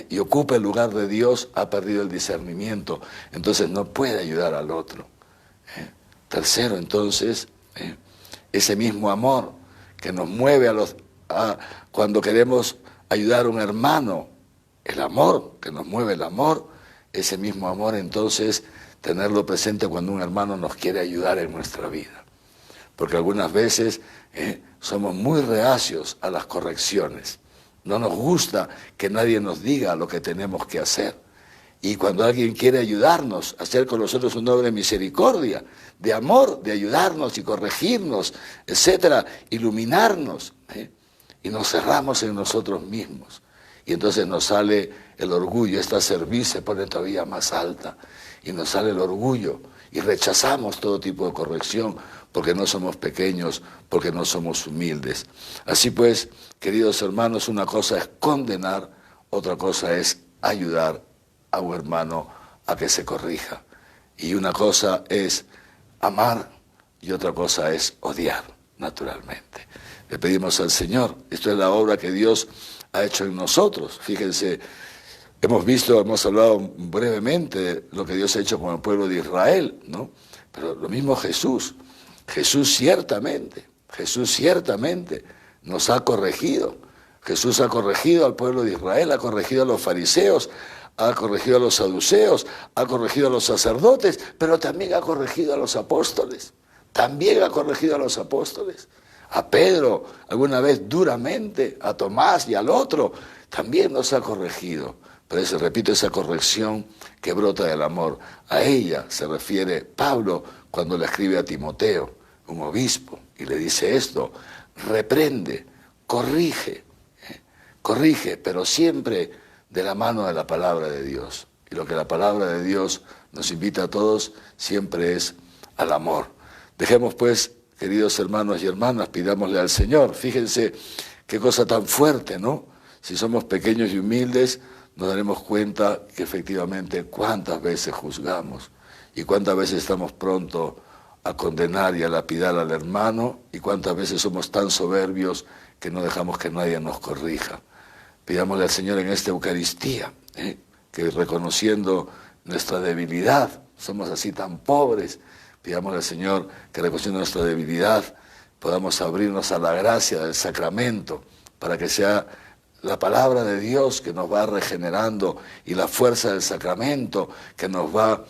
Speaker 3: y ocupa el lugar de Dios, ha perdido el discernimiento. Entonces no puede ayudar al otro. Tercero, entonces, ese mismo amor que nos mueve cuando queremos ayudar a un hermano, el amor, que nos mueve el amor, ese mismo amor entonces tenerlo presente cuando un hermano nos quiere ayudar en nuestra vida. Porque algunas veces somos muy reacios a las correcciones. No nos gusta que nadie nos diga lo que tenemos que hacer. Y cuando alguien quiere ayudarnos, hacer con nosotros una obra de misericordia, de amor, de ayudarnos y corregirnos, etcétera, iluminarnos, y nos cerramos en nosotros mismos. Y entonces nos sale el orgullo, esta cerviz se pone todavía más alta, y nos sale el orgullo, y rechazamos todo tipo de corrección, porque no somos pequeños, porque no somos humildes. Así pues, queridos hermanos, una cosa es condenar, otra cosa es ayudar a un hermano a que se corrija. Y una cosa es amar y otra cosa es odiar, naturalmente. Le pedimos al Señor, esto es la obra que Dios ha hecho en nosotros. Fíjense, hemos hablado brevemente de lo que Dios ha hecho con el pueblo de Israel, ¿no? Pero lo mismo Jesús ciertamente nos ha corregido. Jesús ha corregido al pueblo de Israel, ha corregido a los fariseos, ha corregido a los saduceos, ha corregido a los sacerdotes, pero también ha corregido a los apóstoles. A Pedro, alguna vez duramente, a Tomás y al otro, también nos ha corregido. Pero repito, esa corrección que brota del amor. A ella se refiere Pablo cuando le escribe a Timoteo, un obispo, y le dice esto: reprende, corrige, pero siempre de la mano de la palabra de Dios. Y lo que la palabra de Dios nos invita a todos siempre es al amor. Dejemos pues, queridos hermanos y hermanas, pidámosle al Señor. Fíjense qué cosa tan fuerte, ¿no? Si somos pequeños y humildes, nos daremos cuenta que efectivamente cuántas veces juzgamos y cuántas veces estamos prontos a condenar y a lapidar al hermano y cuántas veces somos tan soberbios que no dejamos que nadie nos corrija. Pidámosle al Señor en esta Eucaristía, que reconociendo nuestra debilidad, somos así tan pobres, pidámosle al Señor que reconociendo nuestra debilidad podamos abrirnos a la gracia del sacramento para que sea la palabra de Dios que nos va regenerando y la fuerza del sacramento que nos va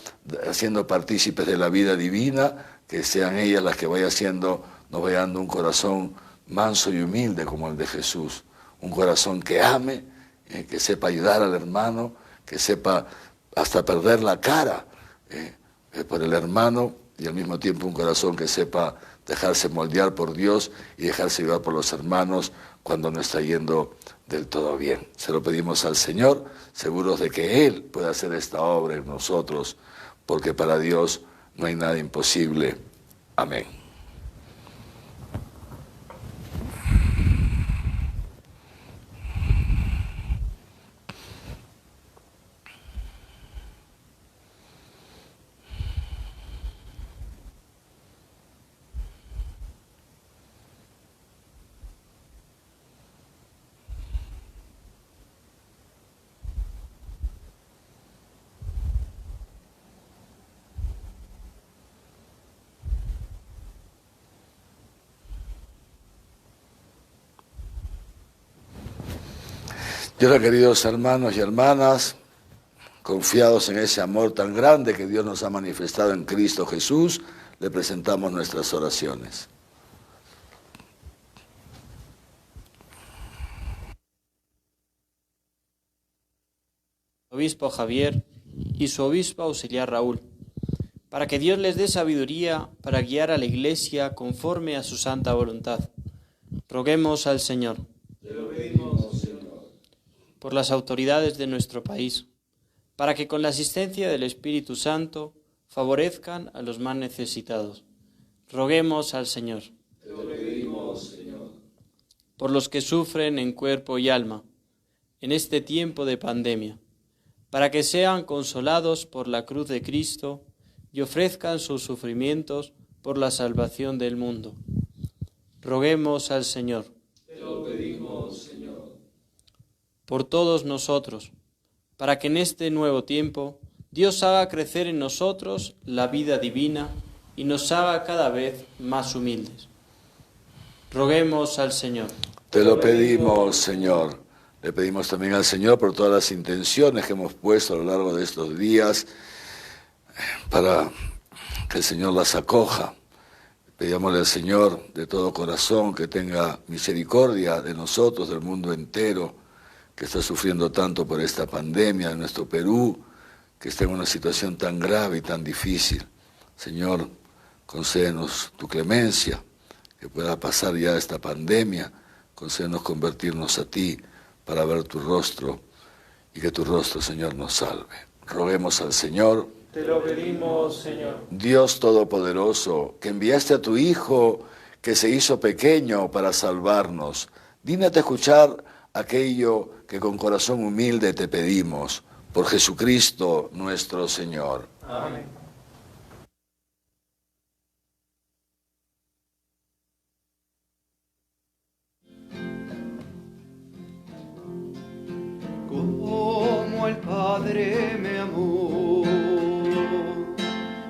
Speaker 3: haciendo partícipes de la vida divina, que sean ellas las que nos vaya dando un corazón manso y humilde como el de Jesús, un corazón que ame, que sepa ayudar al hermano, que sepa hasta perder la cara por el hermano y al mismo tiempo un corazón que sepa dejarse moldear por Dios y dejarse llevar por los hermanos cuando no está yendo del todo bien. Se lo pedimos al Señor, seguros de que Él puede hacer esta obra en nosotros, porque para Dios no hay nada imposible. Amén. Y ahora, queridos hermanos y hermanas, confiados en ese amor tan grande que Dios nos ha manifestado en Cristo Jesús, le presentamos nuestras oraciones.
Speaker 6: Obispo Javier y su obispo auxiliar Raúl, para que Dios les dé sabiduría para guiar a la Iglesia conforme a su santa voluntad. Roguemos al Señor.
Speaker 4: Te lo pedimos, Señor.
Speaker 6: Por las autoridades de nuestro país, para que con la asistencia del Espíritu Santo favorezcan a los más necesitados. Roguemos al Señor.
Speaker 4: Te lo pedimos, Señor.
Speaker 6: Por los que sufren en cuerpo y alma en este tiempo de pandemia, para que sean consolados por la cruz de Cristo y ofrezcan sus sufrimientos por la salvación del mundo. Roguemos al Señor.
Speaker 4: Te lo pedimos, Señor.
Speaker 6: Por todos nosotros, para que en este nuevo tiempo Dios haga crecer en nosotros la vida divina y nos haga cada vez más humildes. Roguemos al Señor.
Speaker 3: Te lo pedimos, Señor. Le pedimos también al Señor por todas las intenciones que hemos puesto a lo largo de estos días para que el Señor las acoja. Pedímosle al Señor de todo corazón que tenga misericordia de nosotros, del mundo entero, que está sufriendo tanto por esta pandemia, de nuestro Perú, que está en una situación tan grave y tan difícil. Señor, concédenos tu clemencia, que pueda pasar ya esta pandemia, concédenos convertirnos a ti para ver tu rostro y que tu rostro, Señor, nos salve. Roguemos al Señor.
Speaker 5: Te lo pedimos, Señor.
Speaker 3: Dios Todopoderoso, que enviaste a tu Hijo, que se hizo pequeño para salvarnos, dígnate escuchar aquello que con corazón humilde te pedimos, por Jesucristo nuestro Señor.
Speaker 5: Amén.
Speaker 2: Como el Padre me amó,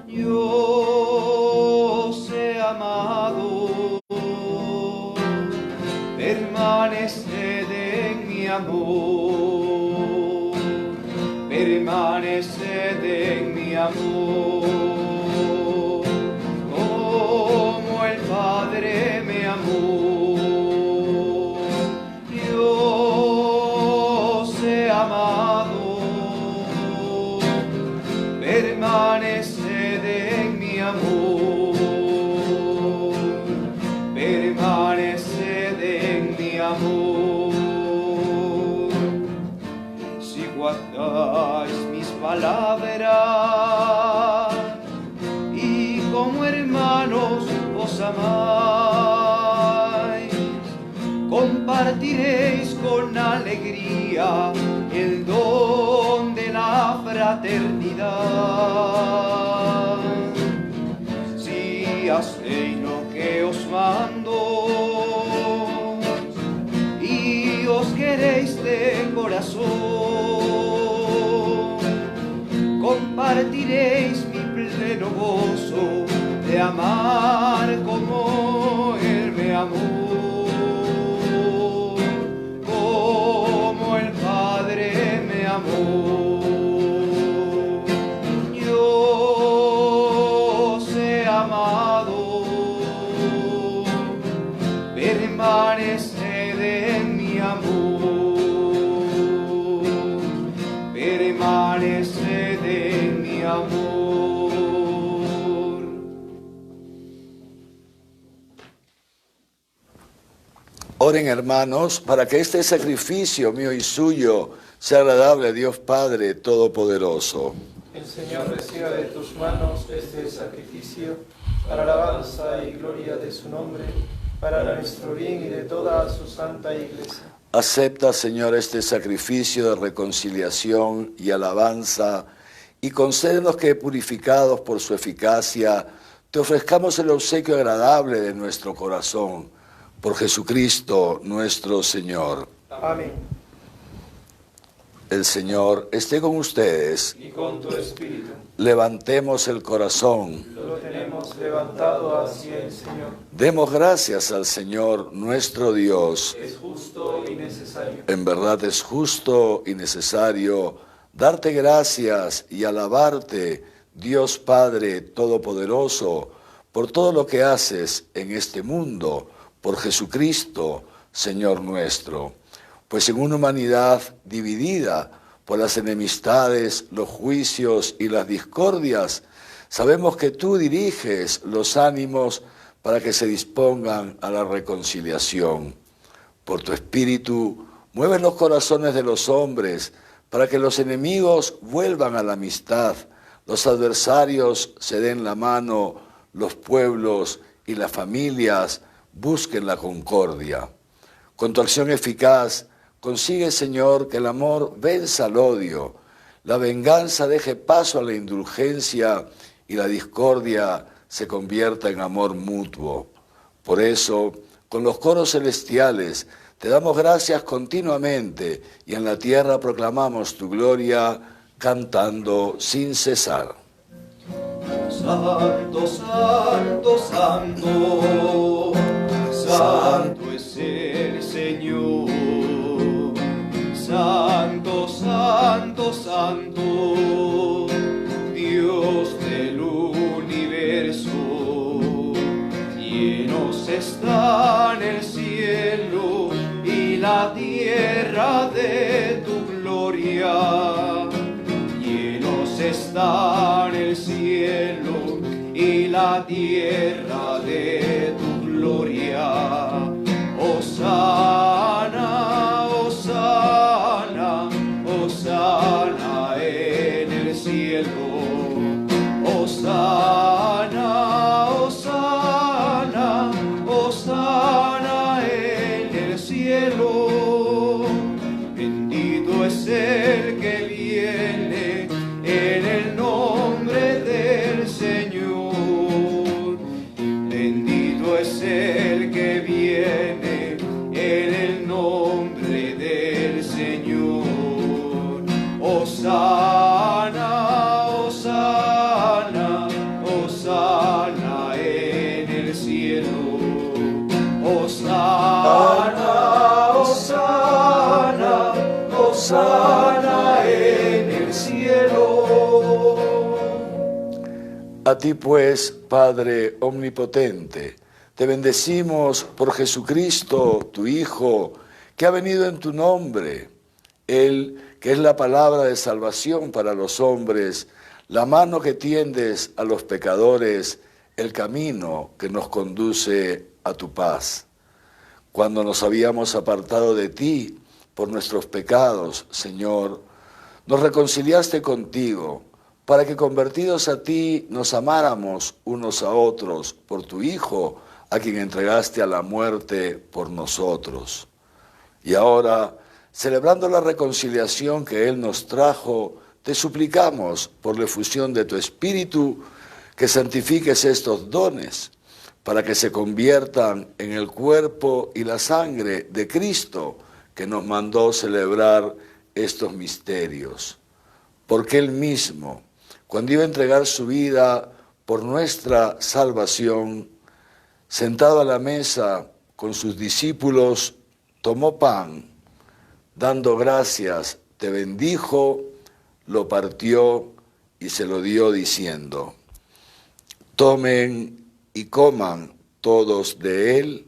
Speaker 2: yo os he amado, permaneced en mi amor, permaneced en mi amor, como el Padre me amó. Permaneced en mi amor, permaneced en mi amor. Si guardáis mis palabras, palabra, y como hermanos os amáis, compartiréis con alegría el don de la fraternidad. Si hacéis lo que os mando y os queréis de corazón, compartiréis mi pleno gozo de amar como Él me amó, como el Padre me amó. Yo os he amado, permaneced en mi amor, permaneced en mi amor.
Speaker 3: Oren, hermanos, para que este sacrificio mío y suyo sea agradable a Dios Padre Todopoderoso.
Speaker 5: El Señor reciba de tus manos este sacrificio para alabanza y gloria de su nombre, para nuestro bien y de toda su santa Iglesia.
Speaker 3: Acepta, Señor, este sacrificio de reconciliación y alabanza, y concédenos que, purificados por su eficacia, te ofrezcamos el obsequio agradable de nuestro corazón. Por Jesucristo nuestro Señor.
Speaker 5: Amén.
Speaker 3: El Señor esté con ustedes.
Speaker 5: Y con tu espíritu.
Speaker 3: Levantemos el corazón.
Speaker 5: Lo tenemos levantado hacia el Señor.
Speaker 3: Demos gracias al Señor nuestro Dios.
Speaker 5: Es justo y necesario.
Speaker 3: En verdad es justo y necesario darte gracias y alabarte, Dios Padre Todopoderoso, por todo lo que haces en este mundo, por Jesucristo, Señor nuestro. Pues en una humanidad dividida por las enemistades, los juicios y las discordias, sabemos que tú diriges los ánimos para que se dispongan a la reconciliación. Por tu Espíritu, mueves los corazones de los hombres para que los enemigos vuelvan a la amistad, los adversarios se den la mano, los pueblos y las familias busquen la concordia. Con tu acción eficaz, consigue, Señor, que el amor venza al odio, la venganza deje paso a la indulgencia y la discordia se convierta en amor mutuo. Por eso, con los coros celestiales, te damos gracias continuamente y en la tierra proclamamos tu gloria cantando sin cesar.
Speaker 2: Santo, santo, santo, santo es el Señor. Santo, santo, santo, Dios del universo. Llenos están el cielo y la tierra de tu gloria. Llenos están el cielo y la tierra de tu gloria. Hosana, hosana, hosana en el cielo. Hosana, hosana, hosana en el cielo. Bendito es el que viene en el nombre del Señor. Bendito es el que viene en el nombre del Señor. Hosana, hosana, hosana en el cielo. Hosana, hosana, hosana en el cielo.
Speaker 3: A ti pues, Padre omnipotente, te bendecimos por Jesucristo, tu Hijo, que ha venido en tu nombre. Él, que es la palabra de salvación para los hombres, la mano que tiendes a los pecadores, el camino que nos conduce a tu paz. Cuando nos habíamos apartado de ti por nuestros pecados, Señor, nos reconciliaste contigo, para que convertidos a ti nos amáramos unos a otros por tu Hijo, a quien entregaste a la muerte por nosotros. Y ahora, celebrando la reconciliación que Él nos trajo, te suplicamos, por la efusión de tu Espíritu, que santifiques estos dones, para que se conviertan en el cuerpo y la sangre de Cristo, que nos mandó celebrar estos misterios. Porque Él mismo, cuando iba a entregar su vida por nuestra salvación, sentado a la mesa con sus discípulos, tomó pan, dando gracias, te bendijo, lo partió y se lo dio diciendo: tomen y coman todos de él,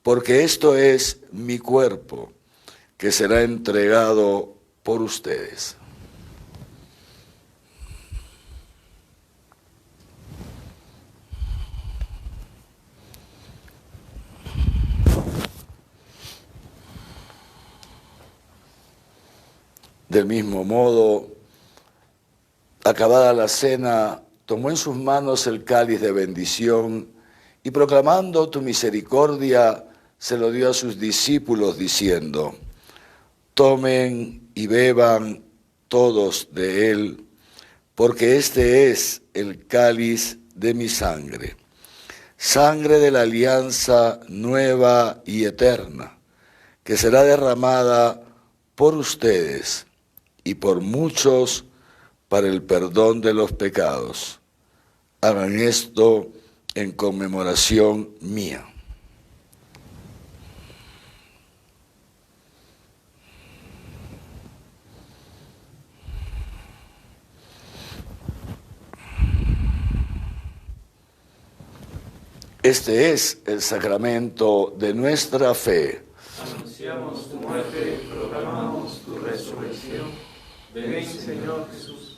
Speaker 3: porque esto es mi cuerpo, que será entregado por ustedes. Del mismo modo, acabada la cena, tomó en sus manos el cáliz de bendición y, proclamando tu misericordia, se lo dio a sus discípulos diciendo: tomen y beban todos de él, porque este es el cáliz de mi sangre, sangre de la alianza nueva y eterna, que será derramada por ustedes y por muchos para el perdón de los pecados. Hagan esto en conmemoración mía. Este es el sacramento de nuestra fe.
Speaker 4: Anunciamos tu muerte, proclamamos tu resurrección. Ven, Señor Jesús.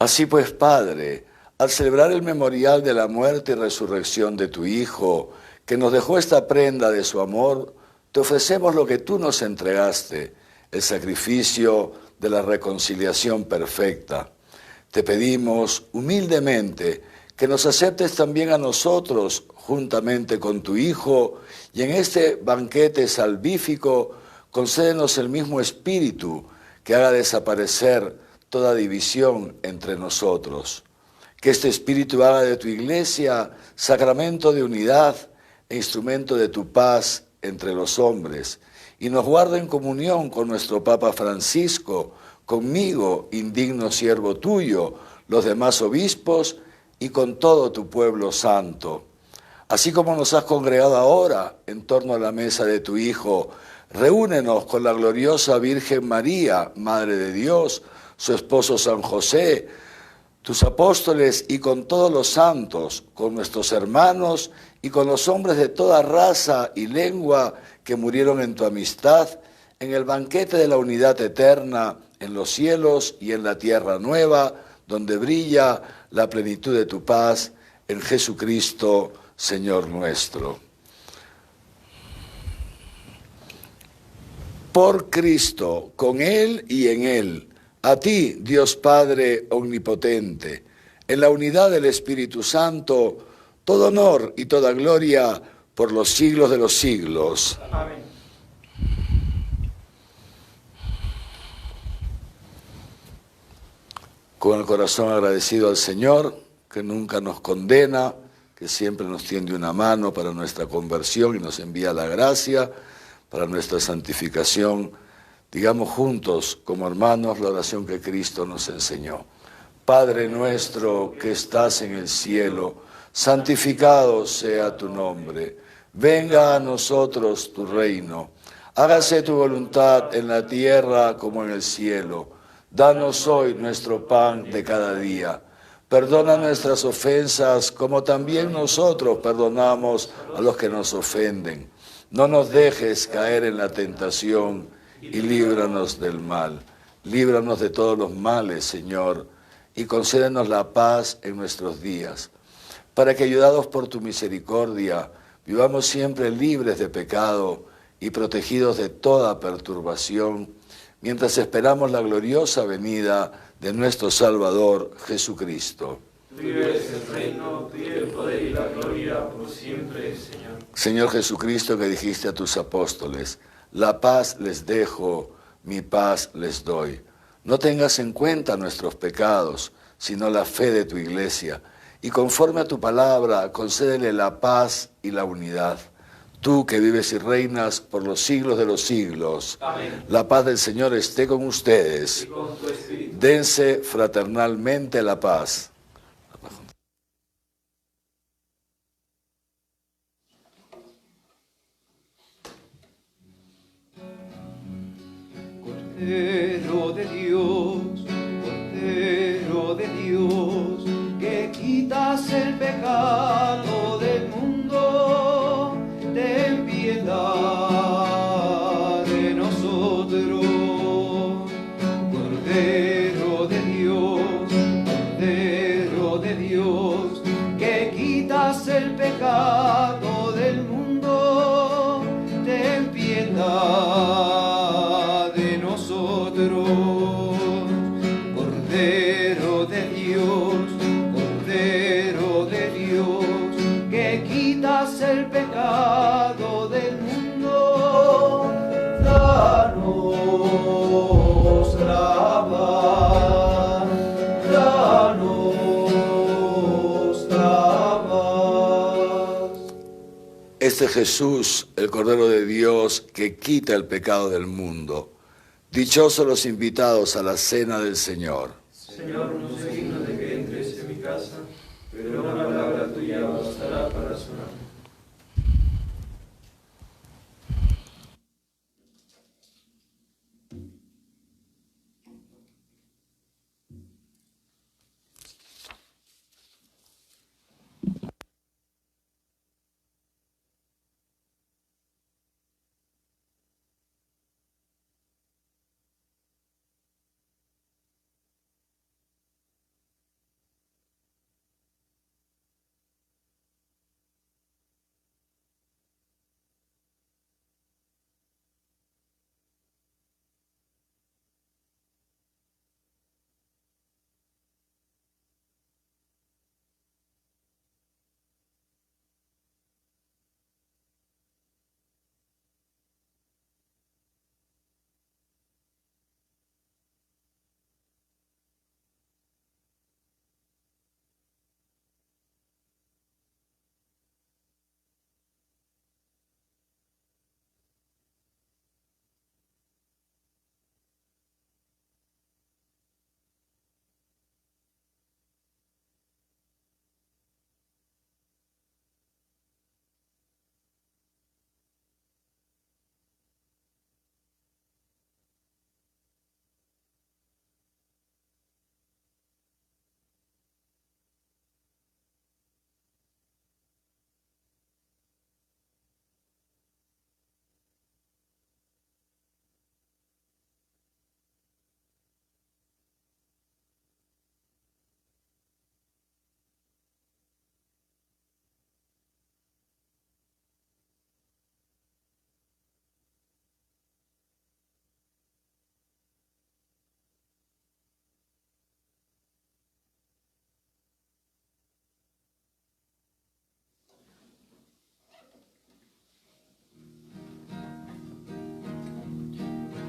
Speaker 3: Así pues, Padre, al celebrar el memorial de la muerte y resurrección de tu Hijo, que nos dejó esta prenda de su amor, te ofrecemos lo que tú nos entregaste, el sacrificio de la reconciliación perfecta. Te pedimos humildemente que nos aceptes también a nosotros, juntamente con tu Hijo, y en este banquete salvífico, concédenos el mismo espíritu que haga desaparecer toda división entre nosotros. Que este espíritu haga de tu Iglesia sacramento de unidad e instrumento de tu paz entre los hombres, y nos guarde en comunión con nuestro Papa Francisco, conmigo, indigno siervo tuyo, los demás obispos y con todo tu pueblo santo. Así como nos has congregado ahora en torno a la mesa de tu Hijo, reúnenos con la gloriosa Virgen María, Madre de Dios, su esposo San José, tus apóstoles y con todos los santos, con nuestros hermanos y con los hombres de toda raza y lengua que murieron en tu amistad, en el banquete de la unidad eterna, en los cielos y en la tierra nueva, donde brilla la plenitud de tu paz, en Jesucristo, Señor nuestro. Por Cristo, con Él y en Él, a ti, Dios Padre omnipotente, en la unidad del Espíritu Santo, todo honor y toda gloria por los siglos de los siglos.
Speaker 4: Amén.
Speaker 3: Con el corazón agradecido al Señor, que nunca nos condena, que siempre nos tiende una mano para nuestra conversión y nos envía la gracia para nuestra santificación, digamos juntos, como hermanos, la oración que Cristo nos enseñó. Padre nuestro que estás en el cielo, santificado sea tu nombre. Venga a nosotros tu reino. Hágase tu voluntad en la tierra como en el cielo. Danos hoy nuestro pan de cada día. Perdona nuestras ofensas como también nosotros perdonamos a los que nos ofenden. No nos dejes caer en la tentación y líbranos del mal. Líbranos de todos los males, Señor, y concédenos la paz en nuestros días, para que, ayudados por tu misericordia, vivamos siempre libres de pecado y protegidos de toda perturbación, mientras esperamos la gloriosa venida de nuestro Salvador Jesucristo.
Speaker 4: Tuyo es el reino, tuyo el poder y la gloria por siempre, Señor.
Speaker 3: Señor Jesucristo, que dijiste a tus apóstoles, la paz les dejo, mi paz les doy. No tengas en cuenta nuestros pecados, sino la fe de tu Iglesia, y conforme a tu palabra, concédele la paz y la unidad. Tú que vives y reinas por los siglos de los siglos,
Speaker 4: Amén.
Speaker 3: la paz del Señor esté con ustedes.
Speaker 4: Y con tu espíritu.
Speaker 3: Dense fraternalmente la paz.
Speaker 2: Cordero de Dios, que quitas el pecado del mundo, ten piedad de nosotros. Cordero de Dios, que quitas el pecado del mundo, ten piedad de nosotros. Cordero de Dios, que quitas el pecado del mundo, danos la paz, danos la paz.
Speaker 3: Este Jesús, el Cordero de Dios, que quita el pecado del mundo. Dichosos los invitados a la cena del Señor.
Speaker 4: Señor, no soy digno de que entres en mi casa, pero una palabra tuya bastará para sanar.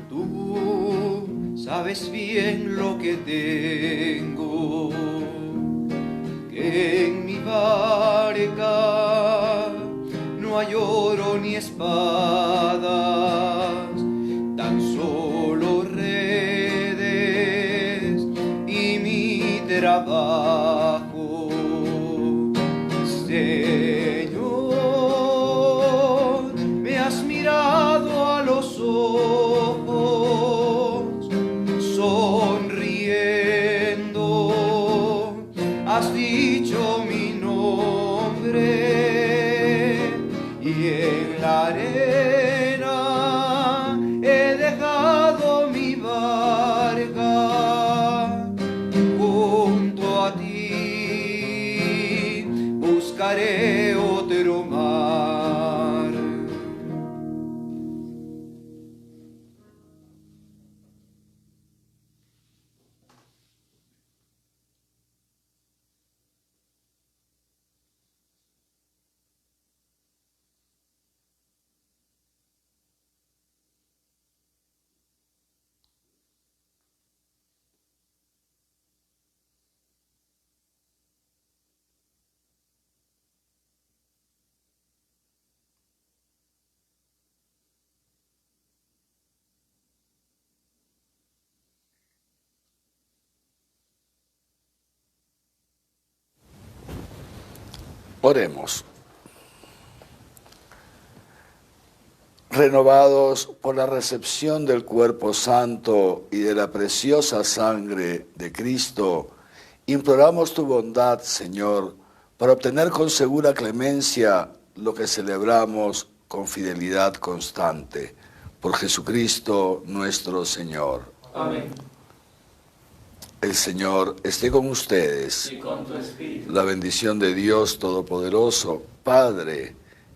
Speaker 2: Tú sabes bien lo que tengo, que en mi barca no hay oro ni espadas, tan solo redes y mi trabajo. Señor, me has mirado a los ojos, sonriendo, has dicho mi nombre y en la arena he dejado mi barca. Junto a ti buscaré otro mar.
Speaker 3: Oremos. Renovados por la recepción del cuerpo santo y de la preciosa sangre de Cristo, imploramos tu bondad, Señor, para obtener con segura clemencia lo que celebramos con fidelidad constante. Por Jesucristo nuestro Señor.
Speaker 4: Amén.
Speaker 3: El Señor esté con ustedes.
Speaker 4: Y con tu espíritu.
Speaker 3: La bendición de Dios Todopoderoso, Padre,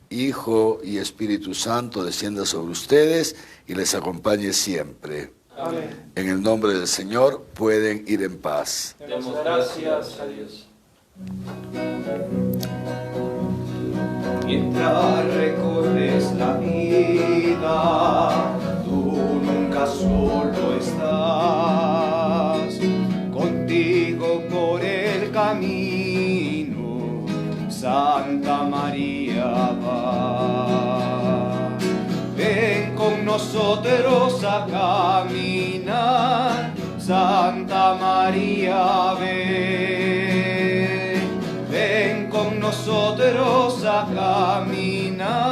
Speaker 3: Hijo y Espíritu Santo, descienda sobre ustedes y les acompañe siempre.
Speaker 4: Amén.
Speaker 3: En el nombre del Señor pueden ir en paz.
Speaker 4: Demos gracias a Dios.
Speaker 2: Mientras recorres la vida, tú nunca solo estás. Contigo por el camino, Santa María va. Ven con nosotros a caminar, Santa María ven. Ven con nosotros a caminar.